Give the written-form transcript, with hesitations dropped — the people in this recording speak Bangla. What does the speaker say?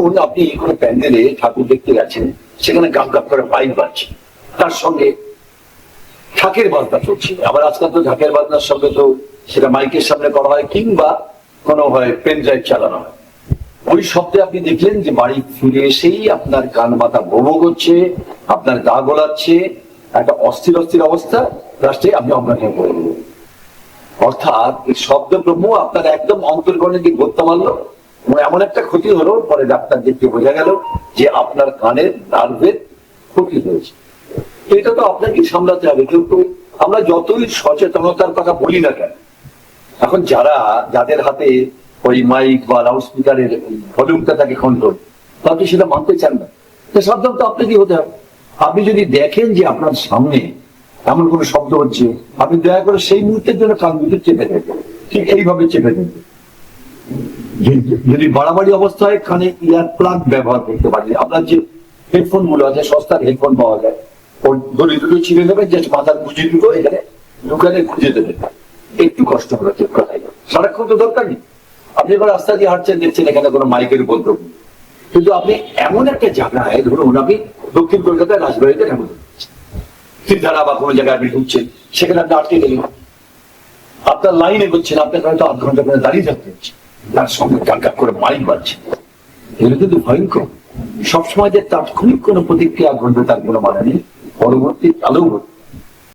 ধরুন আপনি কোনো প্যান্ডেলে ঠাকুর দেখতে গেছেন, সেখানে গাপ গাপ করে মাইক বাজছে, তার সঙ্গে ঢাকের বাজনা চলছে। আবার আজকাল তো ঢাকের বাজনার সঙ্গে তো সেটা মাইকের সামনে করা হয়, কিংবা কোনো হয় পেন ড্রাইভ চালানো হয়। ওই শব্দে আপনি দেখলেন যে বাড়ি ফিরে এসেই আপনার কান মাথা ভোগ করছে, আপনার গা গোলাচ্ছে, একটা অস্থির অস্থির অবস্থা, লাস্টে আপনি অজ্ঞান হয়ে পড়ে গেলেন। অর্থাৎ এই শব্দ ব্রহ্ম আপনার একদম অন্তর্গণে দিয়ে গড়তে পারলো, এমন একটা ক্ষতি হলো, পরে ডাক্তার দেখতে বোঝা গেল যে আপনার কানের নার্ভের ক্ষতি হয়েছে। এটা তো আপনাকে সামলাতে হবে। কিন্তু আমরা যতই সচেতনতার কথা বলি না কেন, এখন যাদের হাতে ওই মাইক বা লাউড স্পিকারের ভলিউমটা থাকে কন্ট্রোল, আপনি সেটা মানতে চান না। সাবধান তো আপনাকে হতে হবে। আপনি যদি দেখেন যে আপনার সামনে এমন কোনো শব্দ হচ্ছে, আপনি দয়া করে সেই মুহূর্তের জন্য কান দুটো চেপে দেবেন, ঠিক এইভাবে চেপে দেবেন। যদি বাড়াবাড়ি অবস্থায় কানে ইয়ার প্লাগ ব্যবহার করতে পারেন, আপনার যে হেডফোন গুলো আছে, সস্তার হেডফোন পাওয়া যায়, ওই দড়ি দুটো ছিঁড়ে দেবেন, যে মাথার গুঁজে দুটো এখানে দোকানে খুঁজে দেবেন, একটু কষ্ট করে কথাই সারাক্ষণ তো দরকার নেই। আপনি এবার রাস্তা দিয়ে হাঁটছেন, দেখছেন এখানে কোনো মাইকের উপদ্র, কিন্তু আপনি এমন একটা জায়গায়, ধরুন আপনি দক্ষিণ কলকাতায় রাজবাড়িতে ঠাকুর সিদ্ধারা বা কোনো জায়গায় আপনি ঢুকছেন, সেখানে আপনি আটকে গেলেন, আপনার লাইনে করছেন, আপনার হয়তো আধ ঘন্টা করে দাঁড়িয়ে থাকতে হচ্ছে, তার সঙ্গে গান করে মাইক বাজছে। এগুলো কিন্তু ভয়ঙ্কর। সবসময় যে তাৎক্ষণিক কোনো প্রতিক্রিয়া ঘটবে তার কোনো মানে নেই, পরবর্তী কালেও ঘটবে।